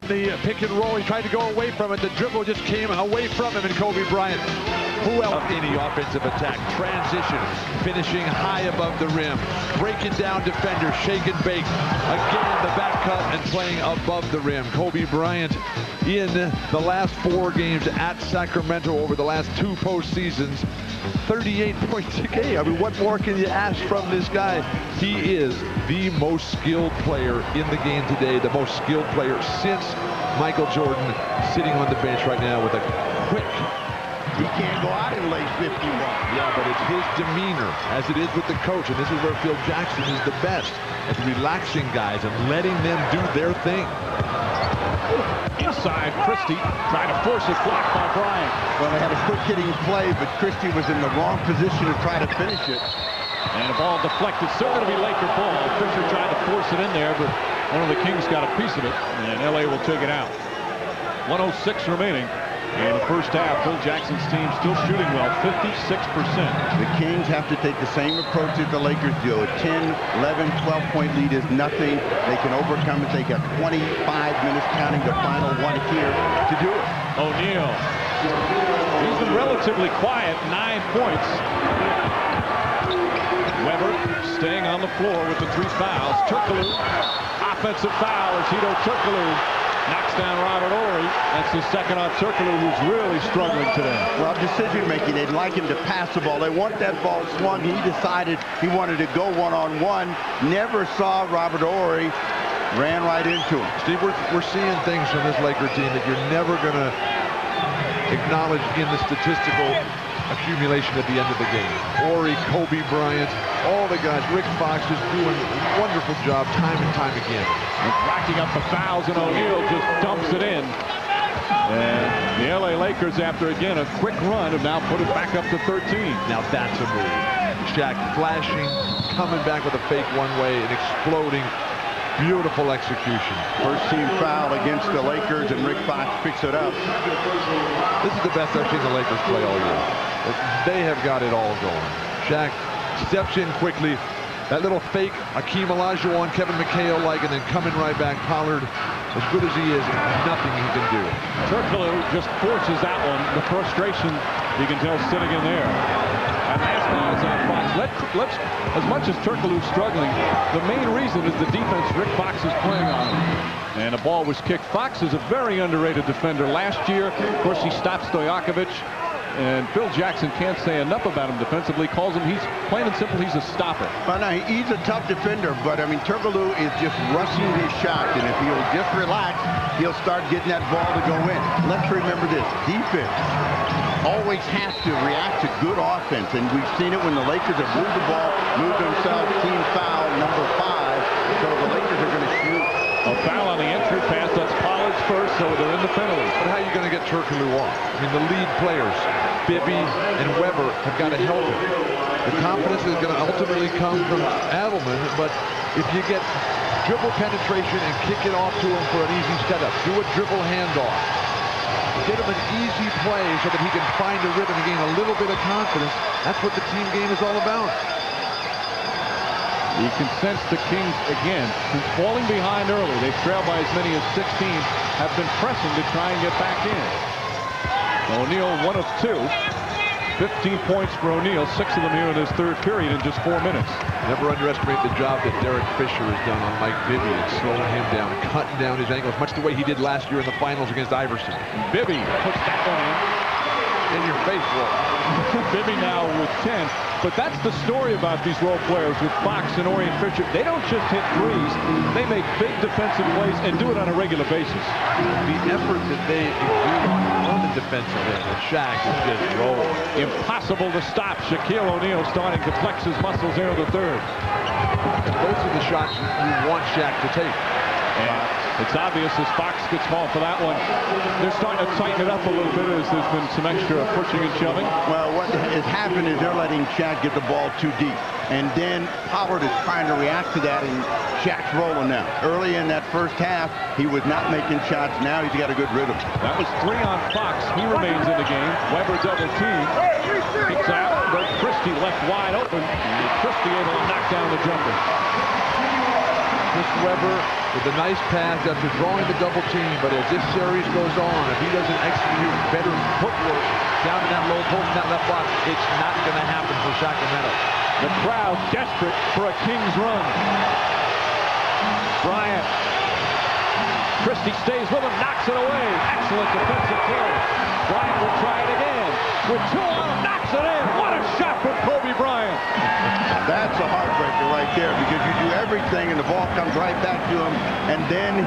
The pick and roll, he tried to go away from it. The dribble just came away from him, and Kobe Bryant. Who else? Any offensive attack, transition, finishing high above the rim, breaking down defenders, shake and bake. Again, the back cut and playing above the rim. Kobe Bryant in the last 4 games at Sacramento over the last 2 postseasons. 38 points a game. I mean, what more can you ask from this guy? He is the most skilled player in the game today, the most skilled player since Michael Jordan, sitting on the bench right now with a quick. He can't go out and lay 51. Yeah, but it's his demeanor, as it is with the coach, and this is where Phil Jackson is the best, at relaxing guys and letting them do their thing. Inside, Christie trying to force it, blocked by Bryant. Well, they had a quick hitting play, but Christie was in the wrong position to try to finish it. And the ball deflected, still going to be Laker ball. Fisher tried to force it in there, but one of the Kings got a piece of it, and LA will take it out. 1:06 remaining in the first half. Phil Jackson's team still shooting well, 56%. The Kings have to take the same approach that the Lakers do. A 10, 11, 12-point lead is nothing. They can overcome it. They got 25 minutes counting the final one here to do it. O'Neal. He's been relatively quiet, 9 points. Weber staying on the floor with the 3 fouls. Turkoglu, offensive foul as Hedo Turkoglu knocks down Robert Horry. That's the second on Turkoglu, who's really struggling today. Well, decision making, they'd like him to pass the ball. They want that ball swung. He decided he wanted to go one-on-one. Never saw Robert Horry. Ran right into him. Steve, we're seeing things from this Laker team that you're never going to acknowledge in the statistical accumulation at the end of the game. Horry, Kobe Bryant, all the guys. Rick Fox is doing a wonderful job time and time again. And racking up the fouls, and O'Neal just dumps it in. And the LA Lakers, after again a quick run, have now put it back up to 13. Now that's a move. Shaq flashing, coming back with a fake one way and exploding. Beautiful execution. First team foul against the Lakers, and Rick Fox picks it up. This is the best I've seen the Lakers play all year. They have got it all going. Shaq steps in quickly. That little fake Akeem Olajuwon, Kevin McHale-like, and then coming right back. Pollard, as good as he is, nothing he can do. Turkoglu just forces that one. The frustration, you can tell, sitting in there. And last ball is on Fox. Let's, as much as Turkoglu's struggling, the main reason is the defense Rick Fox is playing on him. And the ball was kicked. Fox is a very underrated defender. Last year, of course, he stopped Stojakovic. And Phil Jackson can't say enough about him defensively. Calls him, he's plain and simple, he's a stopper. Well, no, he's a tough defender, but I mean, Turkoglu is just rushing his shot, and if he'll just relax, he'll start getting that ball to go in. Let's remember this: defense always has to react to good offense, and we've seen it when the Lakers have moved the ball, moved themselves, team foul number 5, so the Lakers are going to shoot. A foul on the entry pass. That's Pollard's first, so they're in the penalty. But how are you going to get Turkoglu off? I mean, the lead players, Bibby and Weber, have got to help him. The confidence is going to ultimately come from Adelman, but if you get dribble penetration and kick it off to him for an easy setup, do a dribble handoff, get him an easy play so that he can find a rhythm and gain a little bit of confidence, that's what the team game is all about. You can sense the Kings, again, since falling behind early, they've trailed by as many as 16, have been pressing to try and get back in. O'Neal, 1 of 2. 15 points for O'Neal, 6 of them here in his third period in just 4 minutes. Never underestimate the job that Derek Fisher has done on Mike Bibby and slowing him down, cutting down his ankles, much the way he did last year in the finals against Iverson. Bibby puts that one in your face, Wolf. Bibby now with 10. But that's the story about these role players with Fox and Horry and Fisher. They don't just hit threes. They make big defensive plays and do it on a regular basis. The effort that they exude on the defensive end, Shaq is just rolling. Impossible to stop. Shaquille O'Neal starting to flex his muscles here in the third. Those are the shots you want Shaq to take. And it's obvious as Fox gets called for that one. They're starting to tighten it up a little bit as there's been some extra pushing and shoving. Well, what has happened is they're letting Shaq get the ball too deep. And then Pollard is trying to react to that, and Shaq's rolling now. Early in that first half, he was not making shots. Now he's got a good rhythm. That was 3 on Fox. He remains in the game. Weber double team. Kicks out, but Christie left wide open. And Christie able to knock down the jumper. Chris Weber with a nice pass after drawing the double team. But as this series goes on, if he doesn't execute better footwork down in that low post, in that left box, it's not going to happen for Sacramento. The crowd desperate for a Kings run. Bryant. Christie stays with him, knocks it away. Excellent defensive play. Bryant will try it again. With 2 on him, knocks it in. What a shot from Kobe Bryant. That's a heartbreaker right there, because you do everything and the ball comes right back to him, and then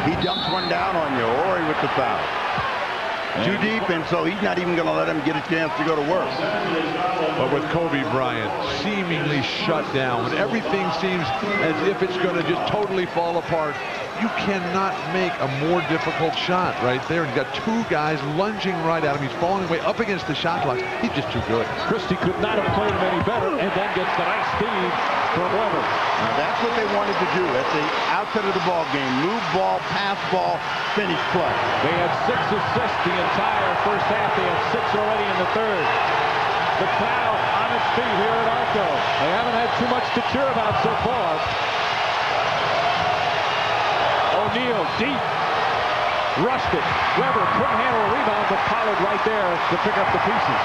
he dumps one down on you. Ori with the foul. Too deep, and so he's not even going to let him get a chance to go to work. But with Kobe Bryant seemingly shut down, when everything seems as if it's going to just totally fall apart, you cannot make a more difficult shot right there. And you got 2 guys lunging right at him. He's falling away up against the shot clock. He's just too good. Christie could not have played him any better, and then gets the nice feed from Weber. Now that's what they wanted to do at the outset of the ball game. Move ball, pass ball, finish play. They had 6 assists the entire first half. They had 6 already in the third. The crowd on its feet here at Arco. They haven't had too much to cheer about so far. O'Neal deep. Rushed it. Weber couldn't handle a rebound, but Pollard right there to pick up the pieces.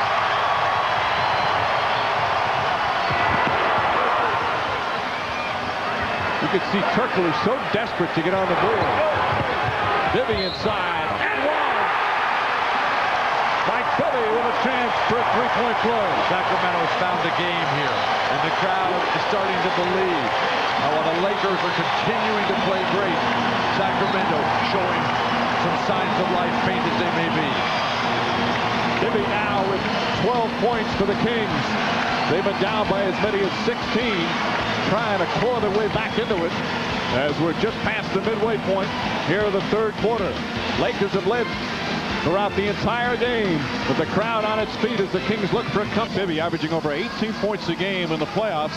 You could see Turkoglu so desperate to get on the board. Bibby inside, and one! Mike Bibby with a chance for a 3-point play. Sacramento's found a game here, and the crowd is starting to believe. Now, while the Lakers are continuing to play great, Sacramento showing some signs of life, faint as they may be. Bibby now with 12 points for the Kings. They've been down by as many as 16, trying to claw their way back into it as we're just past the midway point here in the third quarter. Lakers have led throughout the entire game, with the crowd on its feet as the Kings look for a comeback. Bibby averaging over 18 points a game in the playoffs.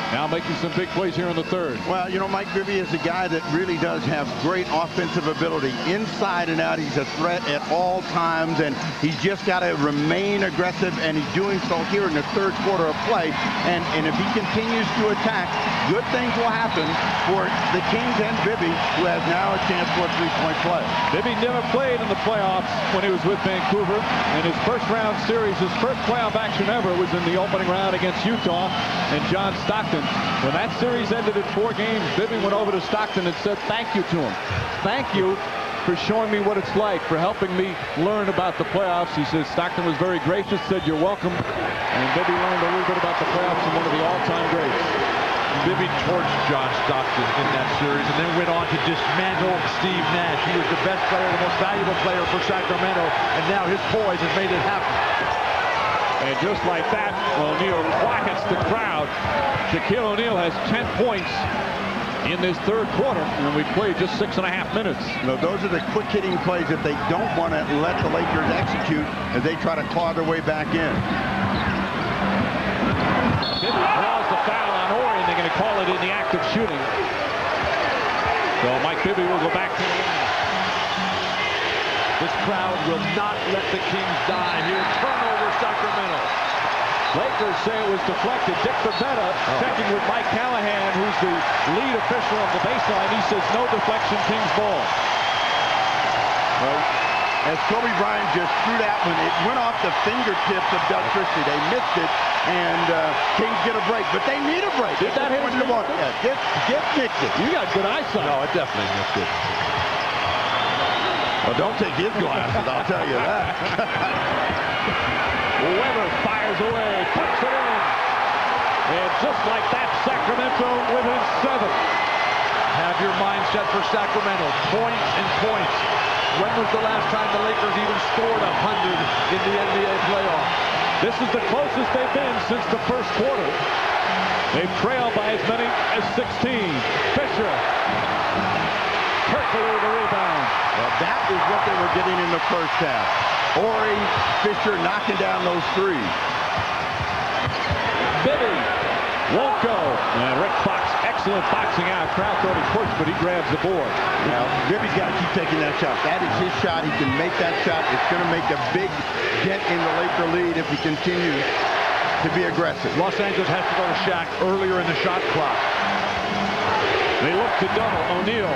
Now making some big plays here in the third. Well, you know, Mike Bibby is a guy that really does have great offensive ability. Inside and out, he's a threat at all times, and he's just got to remain aggressive, and he's doing so here in the third quarter of play. And if he continues to attack, good things will happen for the Kings and Bibby, who has now a chance for a 3-point play. Bibby never played in the playoffs when he was with Vancouver. In his first round series, his first playoff action ever was in the opening round against Utah and John Stockton. When that series ended at 4 games, Bibby went over to Stockton and said thank you to him. Thank you for showing me what it's like, for helping me learn about the playoffs. He said Stockton was very gracious, said you're welcome. And Bibby learned a little bit about the playoffs from one of the all-time greats. Bibby torched John Stockton in that series and then went on to dismantle Steve Nash. He was the best player, the most valuable player for Sacramento, and now his poise has made it happen. And just like that, O'Neal quiets the crowd. Shaquille O'Neal has 10 points in this third quarter, and we played just 6.5 minutes. No, those are the quick-hitting plays that they don't want to let the Lakers execute as they try to claw their way back in. Bibby draws the foul on Ori, and they're going to call it in the act of shooting. So Mike Bibby will go back to the line. This crowd will not let the Kings die here. Turnover, Sacramento. Lakers say it was deflected. Dick Bavetta checking with Mike Callahan, who's the lead official on the baseline. He says no deflection, Kings ball. Well, as Kobe Bryant just threw that one, it went off the fingertips of Doug Christie. They missed it, and Kings get a break. But they need a break. Did that hit the ball? Yeah, get mixed it. You got good eyesight. No, it definitely missed it. Well, don't take his glasses, I'll tell you that. Weber fires away, puts it in. And just like that, Sacramento within 7. Have your mind set for Sacramento. Points and points. When was the last time the Lakers even scored 100 in the NBA playoffs? This is the closest they've been since the first quarter. They've trailed by as many as 16. Fisher. Turkoglu the rebound. Well, that is what they were getting in the first half. Ori, Fisher knocking down those threes. Bibby won't go. And Rick Fox, excellent boxing out. Crowd thought he pushed, but he grabs the board. Now, Bibby's got to keep taking that shot. That is his shot. He can make that shot. It's going to make a big dent in the Laker lead if he continues to be aggressive. Los Angeles has to go to Shaq earlier in the shot clock. They look to double. O'Neal.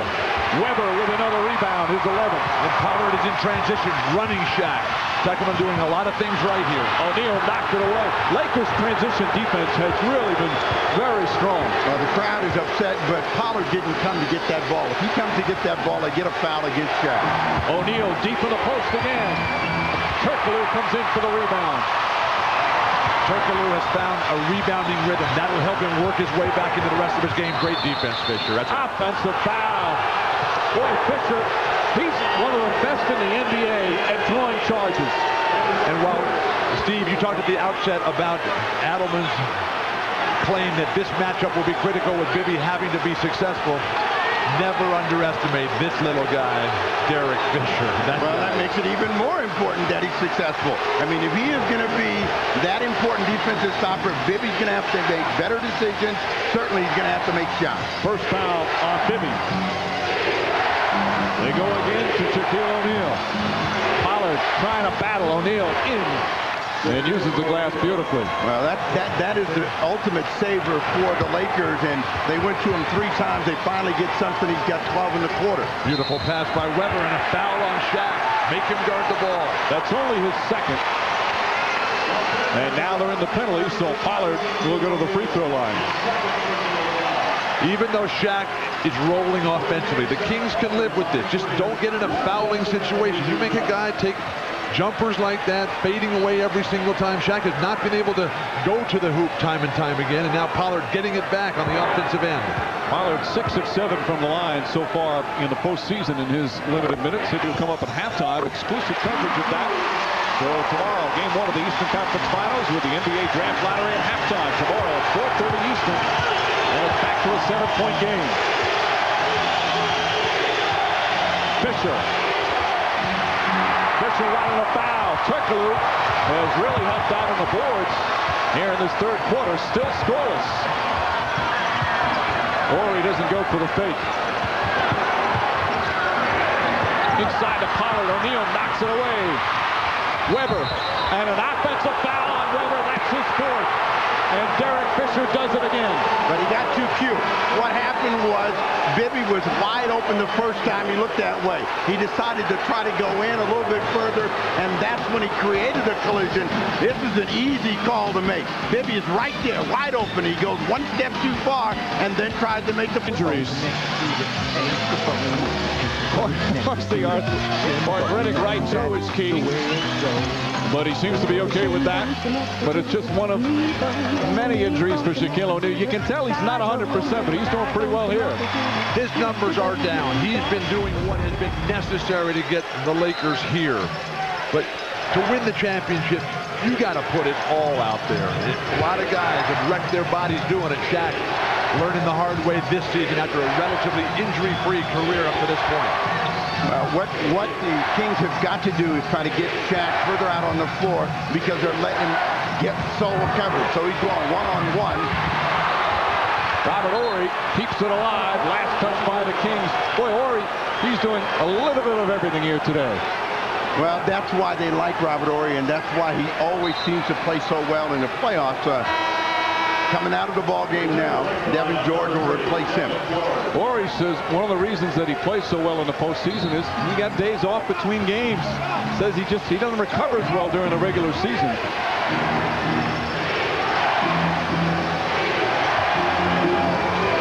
Weber with another rebound. His 11th. And Pollard is in transition, running Shaq. Tuckerman doing a lot of things right here. O'Neal knocked it away. Lakers' transition defense has really been very strong. The crowd is upset, but Pollard didn't come to get that ball. If he comes to get that ball, they get a foul against Shaq. O'Neal deep in the post again. Turkoglu comes in for the rebound. Turkoglu has found a rebounding rhythm. That'll help him work his way back into the rest of his game. Great defense, Fisher. That's offensive foul. Boy, Fisher, he's one of the best in the NBA at drawing charges. And while, Steve, you talked at the outset about Adelman's claim that this matchup will be critical with Bibby having to be successful, never underestimate this little guy, Derek Fisher. Well, that makes it even more important that he's successful. I mean, if he is going to be that important defensive stopper, Bibby's going to have to make better decisions. Certainly, he's going to have to make shots. First foul on Bibby. They go again to Shaquille O'Neal. Pollard trying to battle O'Neal in and uses the glass beautifully. Well, that is the ultimate saver for the Lakers, and they went to him 3 times. They finally get something. He's got 12 in the quarter. Beautiful pass by Weber and a foul on Shaq. Make him guard the ball. That's only his second. And now they're in the penalty, so Pollard will go to the free throw line. Even though Shaq is rolling offensively, the Kings can live with this. Just don't get in a fouling situation. You make a guy take jumpers like that, fading away every single time. Shaq has not been able to go to the hoop time and time again, and now Pollard getting it back on the offensive end. Pollard 6 of 7 from the line so far in the postseason in his limited minutes. It will come up at halftime. Exclusive coverage of that. So tomorrow, game 1 of the Eastern Conference Finals with the NBA Draft Lottery at halftime. Tomorrow at 4:30 Eastern. And it's back to a 7-point game. Fisher running a foul. Turkoglu has really helped out on the boards here in this third quarter. Still scoreless. Horry doesn't go for the fake. Inside to Pollard. O'Neal knocks it away. Weber. And an offensive foul on Weber. That's his 4th. And Derek Fisher does it again. But he got too cute. What happened was Bibby was wide open the first time he looked that way. He decided to try to go in a little bit further, and that's when he created a collision. This is an easy call to make. Bibby is right there, wide open. He goes one step too far and then tries to make the injuries. Of course, the arthritic right toe is key. But he seems to be okay with that. But it's just one of many injuries for Shaquille O'Neal. You can tell he's not 100%, but he's doing pretty well here. His numbers are down. He's been doing what has been necessary to get the Lakers here. But to win the championship, you got to put it all out there. A lot of guys have wrecked their bodies doing it. Shaq learning the hard way this season after a relatively injury-free career up to this point. What the Kings have got to do is try to get Shaq further out on the floor because they're letting him get solo coverage. So he's going one-on-one. Robert Horry keeps it alive. Last touch by the Kings. Boy, Horry, he's doing a little bit of everything here today. Well, that's why they like Robert Horry, and that's why he always seems to play so well in the playoffs. Coming out of the ball game now, Devin George will replace him. Horry says one of the reasons that he plays so well in the postseason is he got days off between games. Says he doesn't recover as well during the regular season.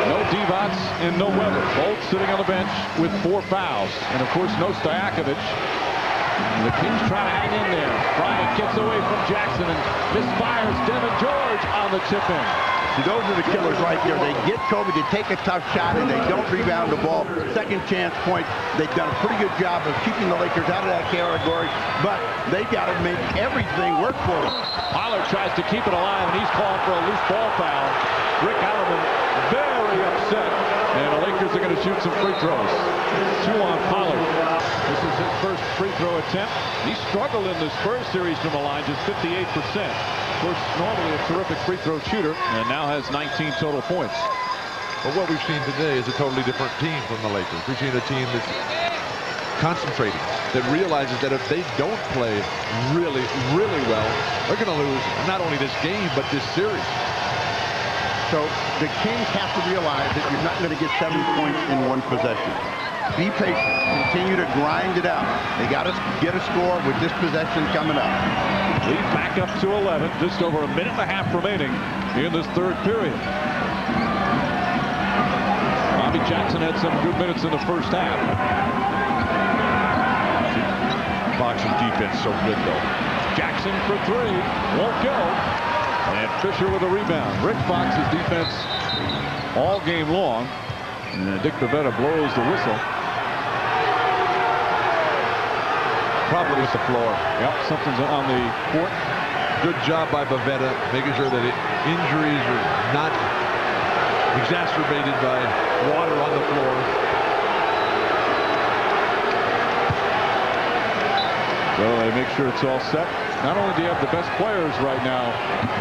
No Divac and no Weber, both sitting on the bench with 4 fouls, and of course no Stojakovic. The Kings trying to hang in there. Bryant gets away from Jackson and misfires. Devin George on the chip in. See, those are the killers right there. They get Kobe to take a tough shot and they don't rebound the ball. Second chance point. They've done a pretty good job of keeping the Lakers out of that category, but they got to make everything work for them. Pollard tries to keep it alive, and he's calling for a loose ball foul. Rick Allen very upset, and the Lakers are going to shoot some free throws. 2 on Pollard. This is his first free throw attempt. He struggled in the Spurs series from the line, just 58%. Of course, normally a terrific free throw shooter, and now has 19 total points. But what we've seen today is a totally different team from the Lakers. We've seen a team that's concentrating, that realizes that if they don't play really, really well, they're going to lose not only this game, but this series. So the Kings have to realize that you're not going to get 7 points in one possession. Be patient. Continue to grind it out. They got to get a score with this possession coming up. Lead back up to 11. Just over a minute and a half remaining in this third period. Bobby Jackson had some good minutes in the first half. Boxing defense so good, though. Jackson for three. Won't go. And Fisher with a rebound. Rick Fox's defense all game long. And Dick Pavetta blows the whistle. Problem with the floor. Yep, something's on the court. Good job by Pavetta, making sure that injuries are not exacerbated by water on the floor. So they make sure it's all set. Not only do you have the best players right now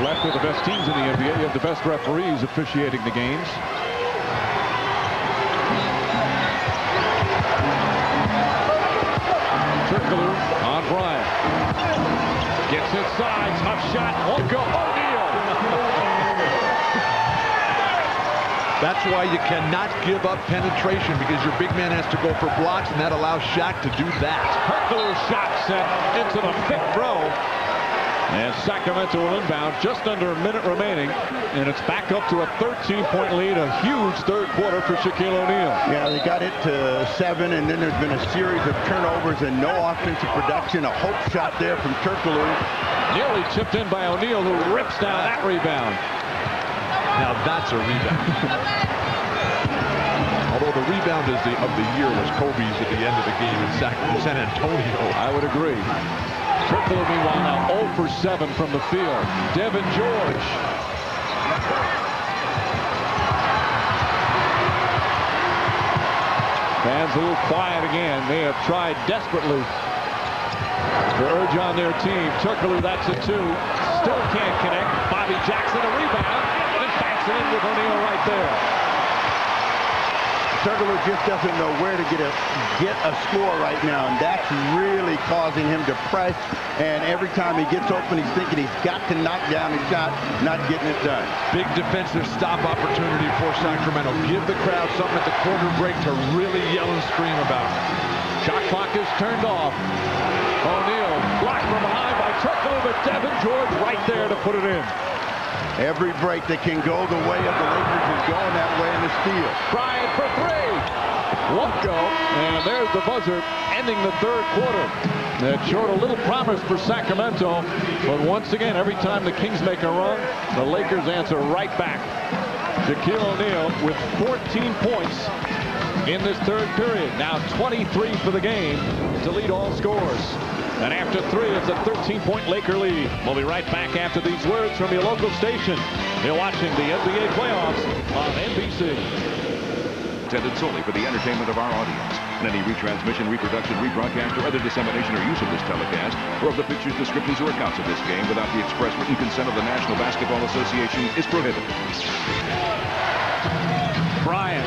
left with the best teams in the NBA, you have the best referees officiating the games. Turkoglu on Bryant. Gets inside, tough shot, won't go. O'Neal. That's why you cannot give up penetration, because your big man has to go for blocks, and that allows Shaq to do that. Turkoglu shot set into the fifth row. And Sacramento will inbound, just under a minute remaining, and it's back up to a 13-point lead. A huge third quarter for Shaquille O'Neal. Yeah, they got it to 7, and then there's been a series of turnovers and no offensive production. A hope shot there from Turkoglu. Nearly chipped in by O'Neal, who rips down that rebound. Now that's a rebound. Although the rebound of the year was Kobe's at the end of the game in San Antonio. I would agree. Turkoglu, meanwhile, now 0 for 7 from the field. Devin George. Fans a little quiet again. They have tried desperately to urge on their team. Turkoglu, that's a 2. Still can't connect. Bobby Jackson, a rebound. And backs it in with O'Neal right there. Turkoglu just doesn't know where to get a score right now, and that's really causing him to press. And every time he gets open, he's thinking he's got to knock down his shot, not getting it done. Big defensive stop opportunity for Sacramento. Give the crowd something at the quarter break to really yell and scream about. Shot clock is turned off. O'Neal blocked from behind by Turkoglu, but Devin George right there to put it in. Every break that can go the way of the Lakers is going that way in the steal. Bryant for 3. Won't go. And there's the buzzer ending the third quarter. That showed a little promise for Sacramento. But once again, every time the Kings make a run, the Lakers answer right back. Shaquille O'Neal with 14 points in this third period. Now 23 for the game to lead all scores. And after 3, it's a 13-point Laker lead. We'll be right back after these words from your local station. You're watching the NBA playoffs on NBC. Intended solely for the entertainment of our audience. And any retransmission, reproduction, rebroadcast, or other dissemination or use of this telecast, or of the pictures, descriptions, or accounts of this game without the express written consent of the National Basketball Association is prohibited. Bryant.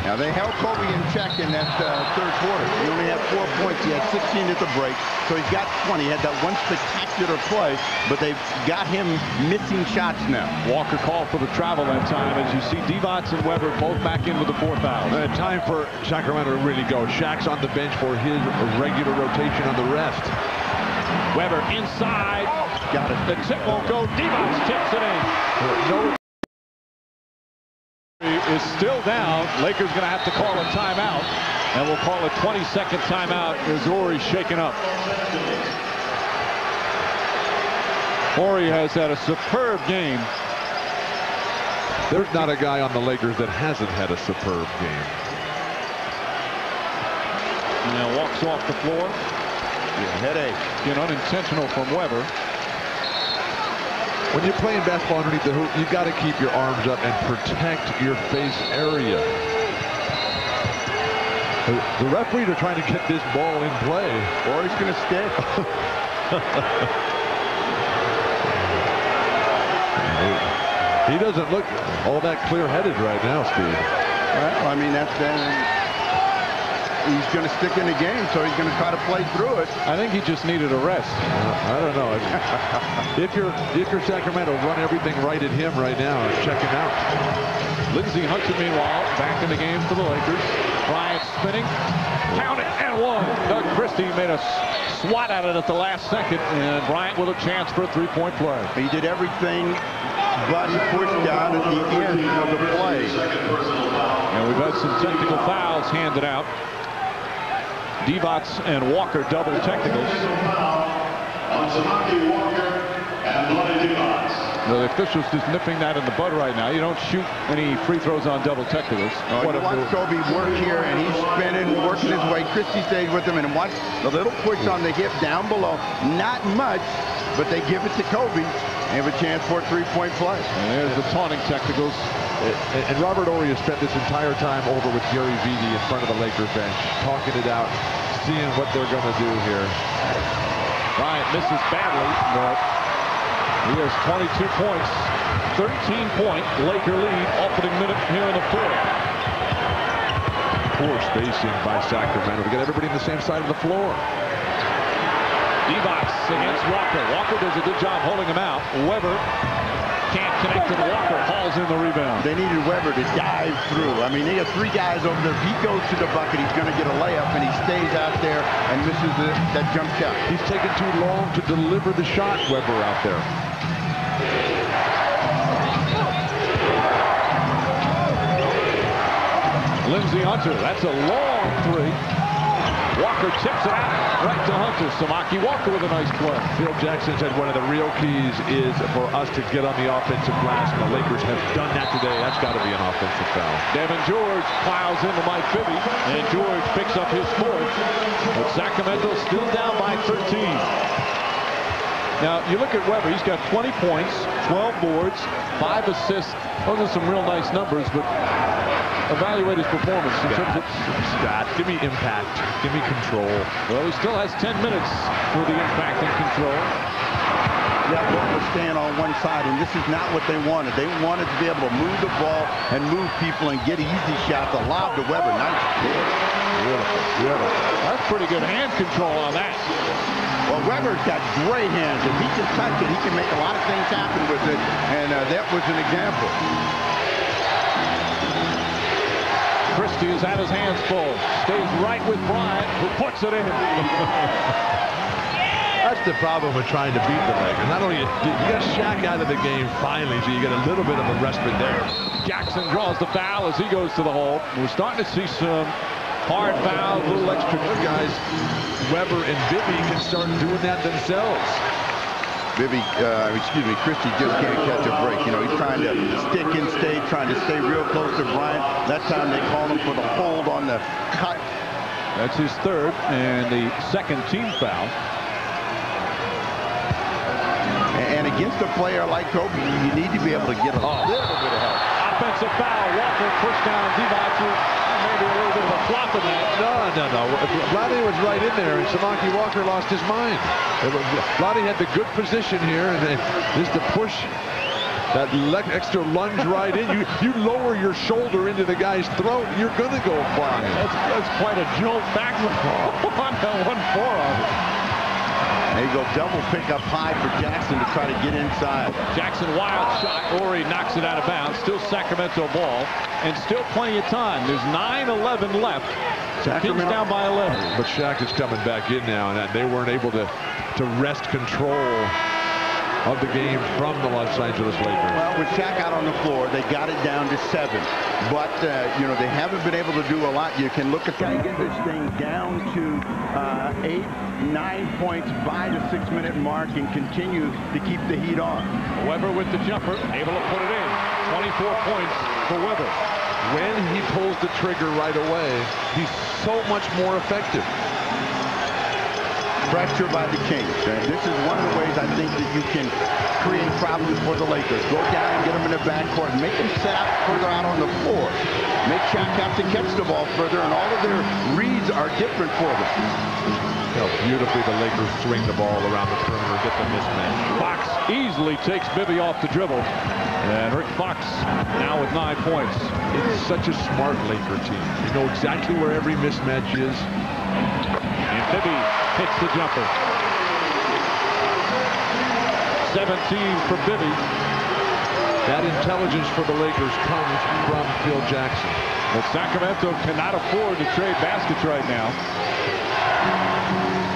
Now, they held Kobe in check in that third quarter. He only had 4 points. He had 16 at the break, so he's got 20. He had that one spectacular play, but they've got him missing shots now. Walker called for the travel that time. As you see, Divac and Weber both back in with the 4 fouls. Time for Sacramento to really go. Shaq's on the bench for his regular rotation on the rest. Weber inside. Got it. The tip won't go. Divac tips it in. No. Is still down. Lakers going to have to call a timeout, and we'll call a 20-second timeout as Horry's shaken up. Horry has had a superb game. There's not a guy on the Lakers that hasn't had a superb game. And now walks off the floor. Headache. Again, unintentional from Weber. When you're playing basketball underneath the hoop, you've got to keep your arms up and protect your face area. The referees are trying to get this ball in play. Or he's going to stick. He doesn't look all that clear-headed right now, Steve. Well, I mean, that's been... he's going to stick in the game, so he's going to try to play through it. I think he just needed a rest. I don't know. If you're Sacramento, run everything right at him right now and check him out. Lindsey Hunter, meanwhile, back in the game for the Lakers. Bryant spinning. Count it and one. Doug Christie made a swat at it at the last second, and Bryant with a chance for a three-point play. He did everything but he pushed down at the end of the play. And we've had some technical fouls handed out. Divac and Walker double technicals. The officials just nipping that in the bud right now. You don't shoot any free throws on double technicals. You watch Kobe work here, and he's spinning, working his way. Christie stays with him, and watch the little push on the hip down below. Not much, but they give it to Kobe. They have a chance for a three-point play. And there's the taunting technicals. And Robert Horry has spent this entire time over with Gary Vitti in front of the Laker bench, talking it out, seeing what they're going to do here. Bryant misses badly, but he has 22 points, 13-point Laker lead, opening minute here in the fourth. Poor spacing by Sacramento to get everybody on the same side of the floor. Divac against Walker. Walker does a good job holding him out. Weber can't connect to Walker. Hauls in the rebound. They needed Weber to dive through. I mean, they got three guys over there. If he goes to the bucket, he's going to get a layup, and he stays out there and misses that jump shot. He's taken too long to deliver the shot, Weber out there. Lindsey Hunter, that's a long three. Walker tips it out right to Hunter. Samaki Walker with a nice play. Phil Jackson said one of the real keys is for us to get on the offensive glass. And the Lakers have done that today. That's got to be an offensive foul. Devin George plows into Mike Bibby, and George picks up his fourth. But Sacramento still down by 13. Now, you look at Weber. He's got 20 points, 12 boards, 5 assists. Those are some real nice numbers, but evaluate his performance. Scott, give me impact. Give me control. Well, he still has 10 minutes for the impact and control. Yeah, Weber was staying on one side, and this is not what they wanted. They wanted to be able to move the ball and move people and get easy shots. A lob to Weber. Nice kick. Beautiful, beautiful. That's pretty good hand control on that. Well, Weber's got great hands. If he can touch it, he can make a lot of things happen with it, and that was an example. Christie has had his hands full. Stays right with Bryant, who puts it in. That's the problem with trying to beat the Lakers. Not only you got Shaq out of the game finally, so you get a little bit of a respite there. Jackson draws the foul as he goes to the hole. We're starting to see some hard fouls, a little extra. Good guys, Weber and Bibby can start doing that themselves. Christie just can't catch a break. You know, he's trying to stick and stay, trying to stay real close to Bryant. That time they call him for the hold on the cut. That's his third and the second team foul. And against a player like Kobe, you need to be able to get a little bit of help. Offensive foul. Walker pushed down Divac. Maybe a little bit of a flop in that. No. Vlade was right in there, and Samaki Walker lost his mind. Vlade had the good position here, and just to push that extra lunge right in. You lower your shoulder into the guy's throat, you're going to go flying. That's quite a jolt back on that one forearm. There you go, double pickup high for Jackson to try to get inside. Jackson, wild shot. Horry knocks it out of bounds. Still Sacramento ball, and still plenty of time. There's 9:11 left. Kings down by 11. But Shaq is coming back in now, and they weren't able to wrest control of the game from the Los Angeles Lakers. Well, with Shaq out on the floor, they got it down to 7. But, you know, they haven't been able to do a lot. You can look at that, get this thing down to 8, 9 points by the 6-minute mark and continue to keep the heat on. Weber with the jumper, able to put it in. 24 points for Weber. When he pulls the trigger right away, he's so much more effective. Pressure by the Kings. This is one of the ways I think that you can create problems for the Lakers. Go down and get them in the backcourt. Make them set out further out on the floor. Make Shaq have to catch the ball further, and all of their reads are different for them. How beautifully the Lakers swing the ball around the perimeter, get the mismatch. Fox easily takes Bibby off the dribble. And Rick Fox now with 9 points. It's such a smart Laker team. You know exactly where every mismatch is. And Bibby hits the jumper. 17 for Bibby. That intelligence for the Lakers comes from Phil Jackson. But Sacramento cannot afford to trade baskets right now.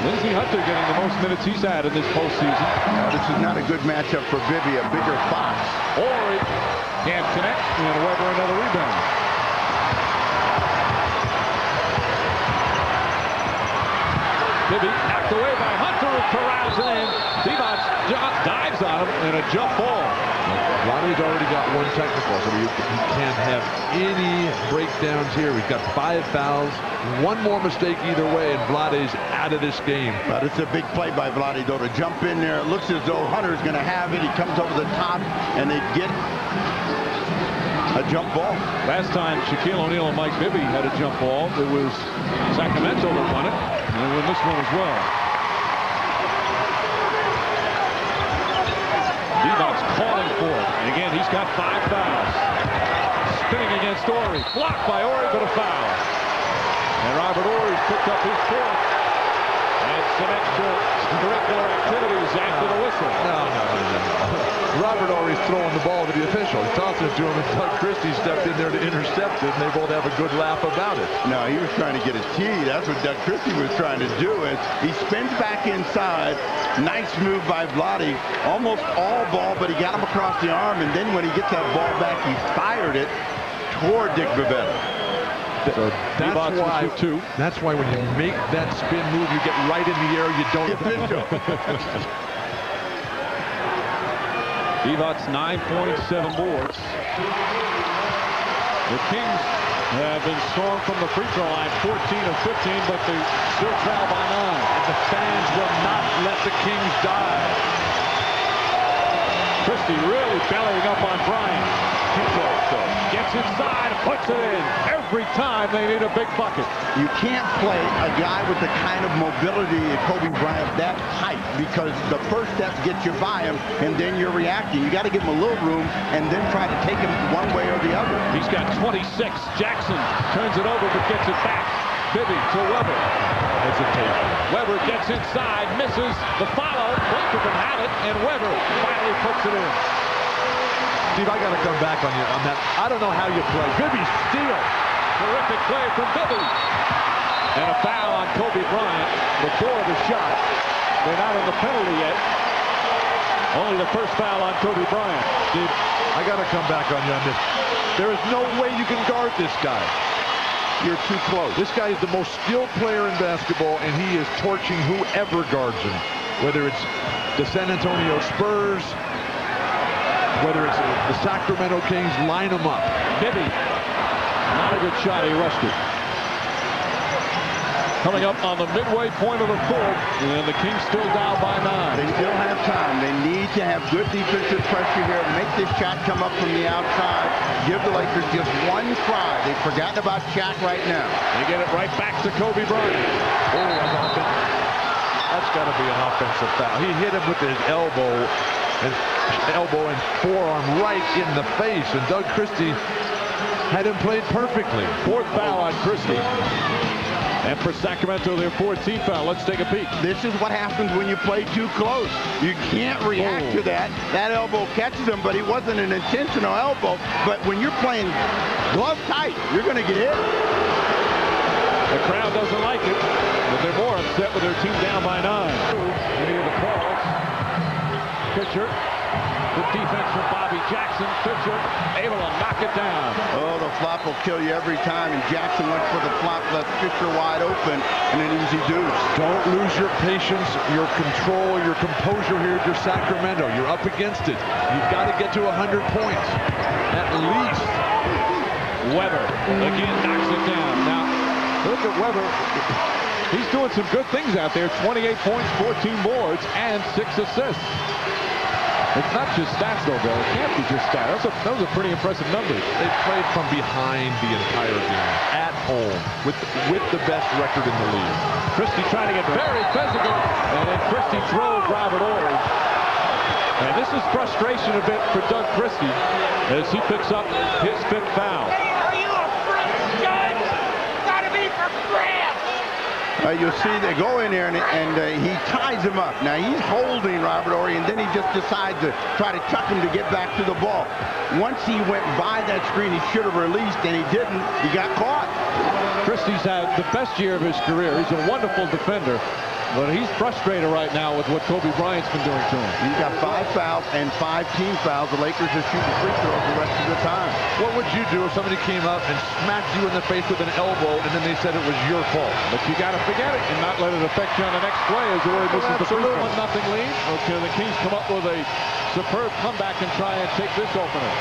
Lindsey Hunter getting the most minutes he's had in this postseason. This is not a good matchup for Bibby, a bigger Fox. Horry can't connect, and Weber another rebound. Bibby knocked away by Hunter, and corrals it in. Divac dives on him, and a jump ball. Vlade's already got one technical, so you can't have any breakdowns here. We've got 5 fouls, one more mistake either way, and Vlade's out of this game. But it's a big play by Vlade, though, to jump in there. It looks as though Hunter's going to have it. He comes over the top, and they get a jump ball. Last time Shaquille O'Neal and Mike Bibby had a jump ball, it was Sacramento that won it, and they won this one as well. Divac's calling for it, and again, he's got 5 fouls. Spinning against Horry, blocked by Horry, but a foul. And Robert Horry's picked up his 4th. And some extracurricular activities after the whistle. No. Robert Horry's throwing the ball to the official. He's tossing it to him, and Doug Christie stepped in there to intercept it, and they both have a good laugh about it. No, he was trying to get a tee. That's what Doug Christie was trying to do. Is he spins back inside. Nice move by Vlade. Almost all ball, but he got him across the arm, and then when he gets that ball back, he fired it toward Dick Bavetta. So that's why when you make that spin move, you get right in the air, you don't. Divac's 9.7 boards. The Kings have been strong from the free throw line, 14 of 15, but they still trail by 9. And the fans will not let the Kings die. Christie really bellying up on Bryant. Gets inside, puts it in. Every time they need a big bucket. You can't play a guy with the kind of mobility of Kobe Bryant that height, because the first step gets you by him, and then you're reacting. You got to give him a little room and then try to take him one way or the other. He's got 26. Jackson turns it over but gets it back. Bibby to Weber. Hesitation. Weber gets inside, misses the follow. Laker can have it, and Weber finally puts it in. Steve, I got to come back on you on that. I don't know how you play. Bibby's steal. Terrific play from Bibby. And a foul on Kobe Bryant before the shot. They're not in the penalty yet. Only the first foul on Kobe Bryant. Steve, I got to come back on you on this. There is no way you can guard this guy. You're too close. This guy is the most skilled player in basketball, and he is torching whoever guards him. Whether it's the San Antonio Spurs, whether it's the Sacramento Kings, line them up. Bibby, not a good shot. He rushed it. Coming up on the midway point of the 4th, and the Kings still down by 9. They still have time. They need to have good defensive pressure here. Make this shot come up from the outside. Give the Lakers just one try. They've forgotten about Shaq right now. They get it right back to Kobe Bryant. Oh, that's got to be an offensive foul. He hit him with his elbow and forearm right in the face, and Doug Christie had him played perfectly. 4th foul on Christie. And for Sacramento, their 14th foul. Let's take a peek. This is what happens when you play too close. You can't react to that. That elbow catches him, but it wasn't an intentional elbow. But when you're playing glove tight, you're going to get hit. The crowd doesn't like it, but they're more upset with their team down by 9. Any of the calls. Fisher. Good defense from Bobby Jackson. Fisher able to knock it down. Oh, the flop will kill you every time, and Jackson went for the flop, left Fisher wide open, and an easy deuce. Don't lose your patience, your control, your composure here to Sacramento. You're up against it. You've got to get to 100 points, at least. Weber again knocks it down. Now, look at Weber. He's doing some good things out there. 28 points, 14 boards, and 6 assists. It's not just stats, though, Bill. It can't be just stats. Those are pretty impressive numbers. They played from behind the entire game, at home, with the best record in the league. Christie trying to get very physical, and then Christie throws Robert Horry. And this is frustration a bit for Doug Christie as he picks up his 5th foul. Are you a freaking gun? Gotta be for grabs. You'll see they go in there and he ties him up. Now he's holding Robert Horry, and then he just decides to try to chuck him to get back to the ball. Once he went by that screen, he should have released, and he didn't. He got caught. Christie's had the best year of his career. He's a wonderful defender, but he's frustrated right now with what Kobe Bryant's been doing to him. He's got 5 fouls and 5 team fouls. The Lakers are shooting free throws the rest of the time. What would you do if somebody came up and smacked you in the face with an elbow and then they said it was your fault? But you got to forget it and not let it affect you on the next play as Horry misses the free throw. 1-0 lead. Okay, the Kings come up with a superb comeback and try and take this opener.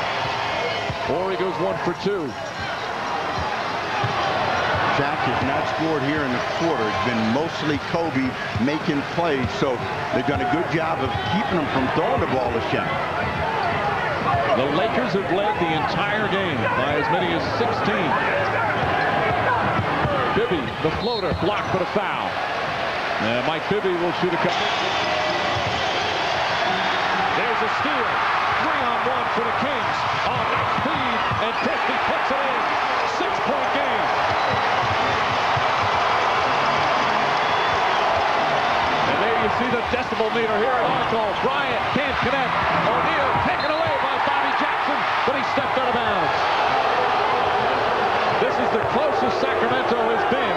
Horry goes 1 for 2. Shaq has not scored here in the quarter. It's been mostly Kobe making plays, so they've done a good job of keeping him from throwing the ball to Shaq. The Lakers have led the entire game by as many as 16. Bibby, the floater, blocked for the foul. Mike Bibby will shoot a couple. There's a steal. 3-on-1 for the Kings. On nice speed, and Christie puts it in. 6-point game. And there you see the decibel meter here at Arco. Bryant can't connect. O'Neal taken away by Bobby Jackson, but he stepped out of bounds. This is the closest Sacramento has been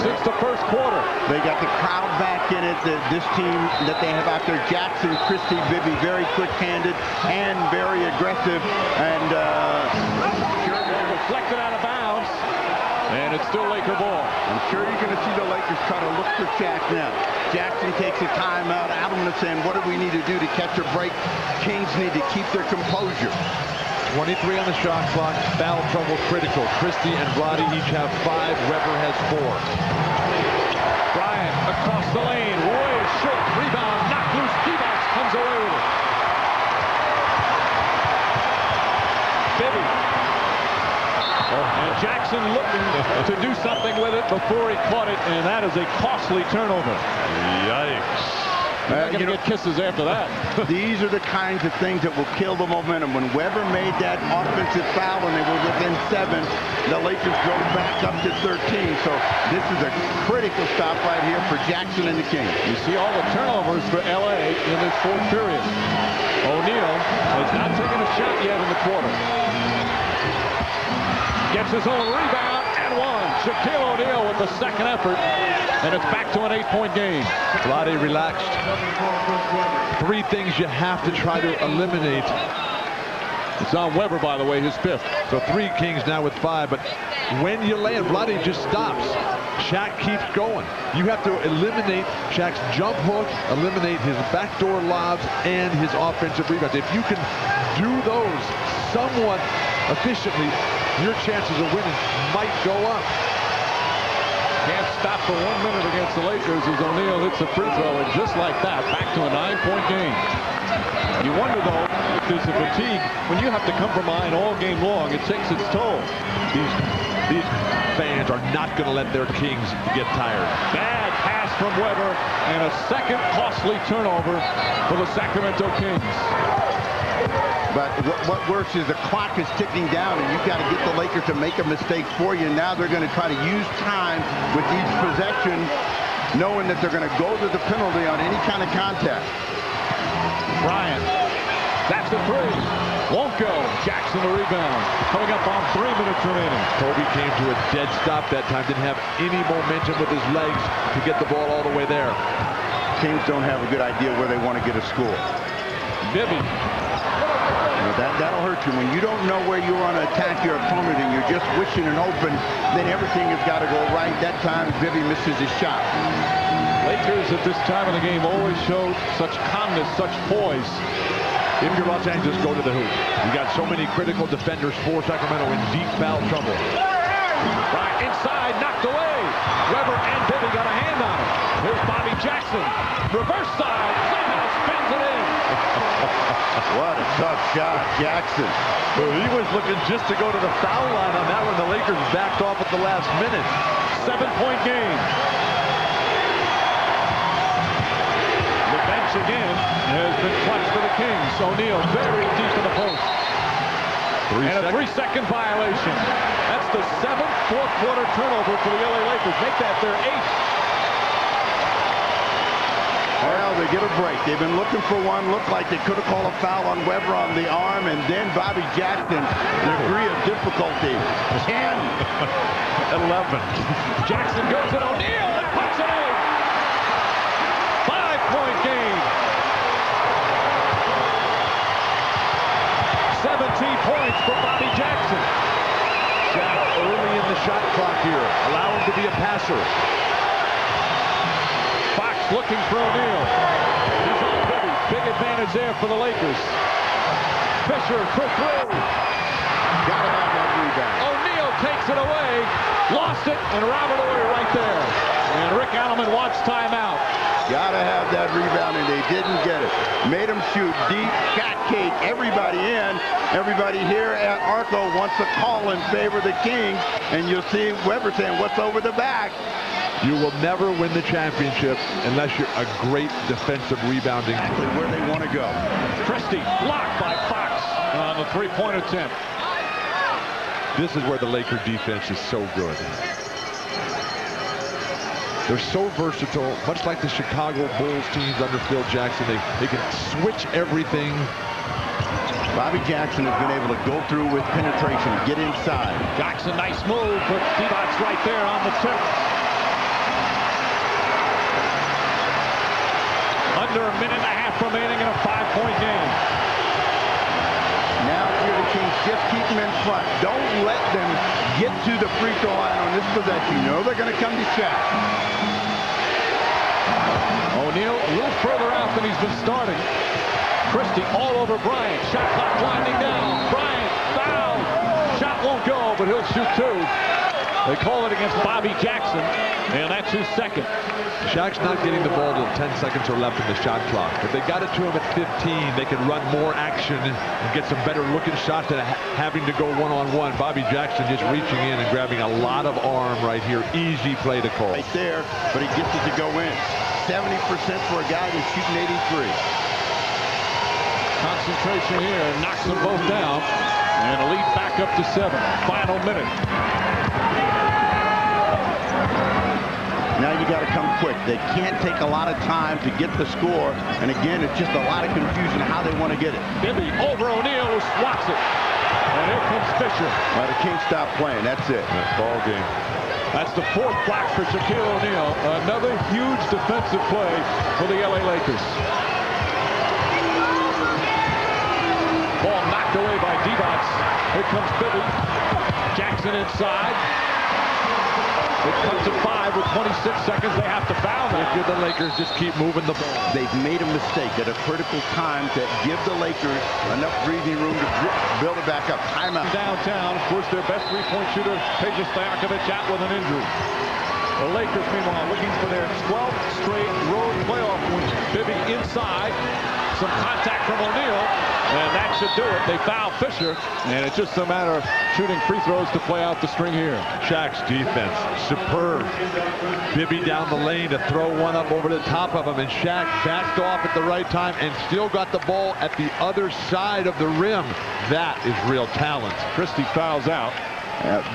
since the first quarter. They got the crowd back in it. This team that they have out there, Jackson, Christie, Bibby, very quick-handed and very aggressive. And deflected out of bounds, and it's still Laker ball. I'm sure you're going to see the Lakers try to look for Shaq now. Jackson takes a timeout. Adams is saying, what do we need to do to catch a break? Kings need to keep their composure. 23 on the shot clock. Foul trouble critical. Christie and Roddy each have 5. Weber has 4. Bryant across the lane. Way short. Rebound. Knocked loose. Divac comes away with it. Bibby. And Jackson looking to do something with it before he caught it, and that is a costly turnover. Yikes. You're not going to get kisses after that. These are the kinds of things that will kill the momentum. When Weber made that offensive foul and they were within 7, the Lakers go back up to 13. So this is a critical stop right here for Jackson and the Kings. You see all the turnovers for L.A. in this 4th period. O'Neal has not taken a shot yet in the quarter. Gets his own rebound and 1. Shaquille O'Neal with the 2nd effort, and it's back to an 8-point game. Vlade relaxed. 3 things you have to try to eliminate. It's on Weber, by the way, his 5th. So 3 Kings now with 5, but when you land, Vlade just stops. Shaq keeps going. You have to eliminate Shaq's jump hook, eliminate his backdoor lobs, and his offensive rebounds. If you can do those somewhat efficiently, your chances of winning might go up. Can't stop for 1 minute against the Lakers as O'Neal hits a free throw, and just like that, back to a 9-point game. You wonder, though, if there's a fatigue when you have to come from behind all game long. It takes its toll. These fans are not going to let their Kings get tired. Bad pass from Weber, and a 2nd costly turnover for the Sacramento Kings. But what works is the clock is ticking down, and you've got to get the Lakers to make a mistake for you. Now they're going to try to use time with each possession, knowing that they're going to go to the penalty on any kind of contact. Bryant, that's the 3. Won't go. Jackson the rebound. Coming up on 3 minutes remaining. Kobe came to a dead stop that time. Didn't have any momentum with his legs to get the ball all the way there. Kings don't have a good idea where they want to get a score. Bibby. That'll hurt you. When you don't know where you want to attack your opponent and you're just wishing and hoping, then everything has got to go right. That time, Bibby misses his shot. Lakers at this time of the game always show such calmness, such poise. If you're Los Angeles, go to the hoop. You got so many critical defenders for Sacramento in deep foul trouble. Right inside, knocked away. Weber and Bibby got a hand on it. Here's Bobby Jackson. Reverse side, somehow spins it in. What a tough shot, Jackson. Well, he was looking just to go to the foul line on that one. The Lakers backed off at the last minute. 7-point game. The bench again. has been clutch for the Kings. O'Neal very deep in the post. And a 3-second violation. That's the 7th fourth-quarter turnover for the LA Lakers. Make that their 8th. Well, they get a break. They've been looking for one. Looked like they could have called a foul on Weber on the arm, and then Bobby Jackson, degree of difficulty. 10. 11. Jackson goes at O'Neal and puts it in. 5-point game. 17 points for Bobby Jackson. Shaq early in the shot clock here. Allow him to be a passer. Fox looking for O'Neal. He's on Bibby. Big advantage there for the Lakers. Fisher for 3. Gotta have that rebound. O'Neal takes it away. Lost it, and Robert Ory right there. And Rick Alleman wants timeout. Gotta have that rebound, and they didn't get it. Made them shoot deep, shot cake, everybody in. Everybody here at Arco wants to call in favor of the Kings, and you'll see Weber saying, what's over the back? You will never win the championship unless you're a great defensive rebounding. Where they want to go. Christie blocked by Fox on the three-point attempt. This is where the Laker defense is so good. They're so versatile, much like the Chicago Bulls teams under Phil Jackson. They can switch everything. Bobby Jackson has been able to go through with penetration, get inside. Jackson, nice move, but Devon's right there on the tip. Under a minute and a half remaining in a 5-point game. Now here the Kings just keep them in front. Don't let them get to the free throw line on this possession. You know they're going to come to Shaq. O'Neal a little further out than he's been starting. Christie all over Bryant. Shot clock winding down. Bryant foul. Shot won't go, but he'll shoot 2. They call it against Bobby Jackson, and that's his 2nd. Shaq's not getting the ball till 10 seconds or left in the shot clock. If they got it to him at 15, they could run more action and get some better looking shots than having to go one-on-one. Bobby Jackson just reaching in and grabbing a lot of arm right here. Easy play to call. Right there, but he gets it to go in. 70% for a guy that's shooting 83. Concentration here, knocks them both down, and a lead back up to 7. Final minute. Now you got to come quick. They can't take a lot of time to get the score. And again, it's just a lot of confusion how they want to get it. Bibby over O'Neal, who swats it. And here comes Fisher. Well, the Kings stop playing. That's it. Ball game. That's the 4th block for Shaquille O'Neal. Another huge defensive play for the LA Lakers. Ball knocked away by Devon. Here comes Bibby. Jackson inside. It cuts to 5 with 26 seconds. They have to foul now. If you're the Lakers, just keep moving the ball. They've made a mistake at a critical time to give the Lakers enough breathing room to build it back up. Timeout. Downtown, of course, their best three-point shooter, Peja Stojakovic, out with an injury. The Lakers, meanwhile, looking for their 12th straight road playoff win. Bibby inside. Some contact from O'Neal, and that should do it. They foul Fisher, and it's just a matter of shooting free throws to play out the string here. Shaq's defense, superb. Bibby down the lane to throw one up over the top of him, and Shaq backed off at the right time and still got the ball at the other side of the rim. That is real talent. Christie fouls out.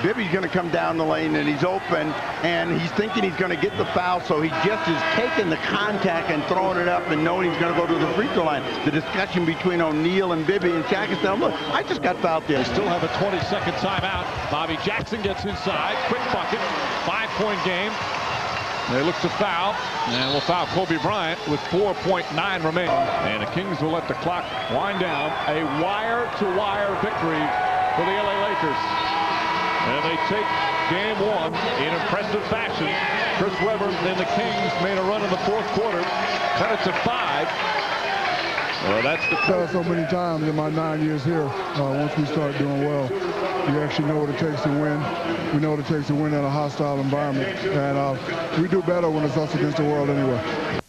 Bibby's going to come down the lane, and he's open, and he's thinking he's going to get the foul, so he just is taking the contact and throwing it up and knowing he's going to go to the free throw line. The discussion between O'Neal and Bibby, and Shaq is saying, look, I just got fouled there. They still have a 20-second timeout. Bobby Jackson gets inside. Quick bucket. 5-point game. They look to foul, and will foul Kobe Bryant with 4.9 remaining. And the Kings will let the clock wind down. A wire-to-wire victory for the LA Lakers. And they take game 1 in impressive fashion. Chris Webber and the Kings made a run in the 4th quarter, cut it to 5. Well, that's the so many times in my 9 years here. Once we start doing well, you actually know what it takes to win. We know what it takes to win in a hostile environment, and we do better when it's us against the world anyway.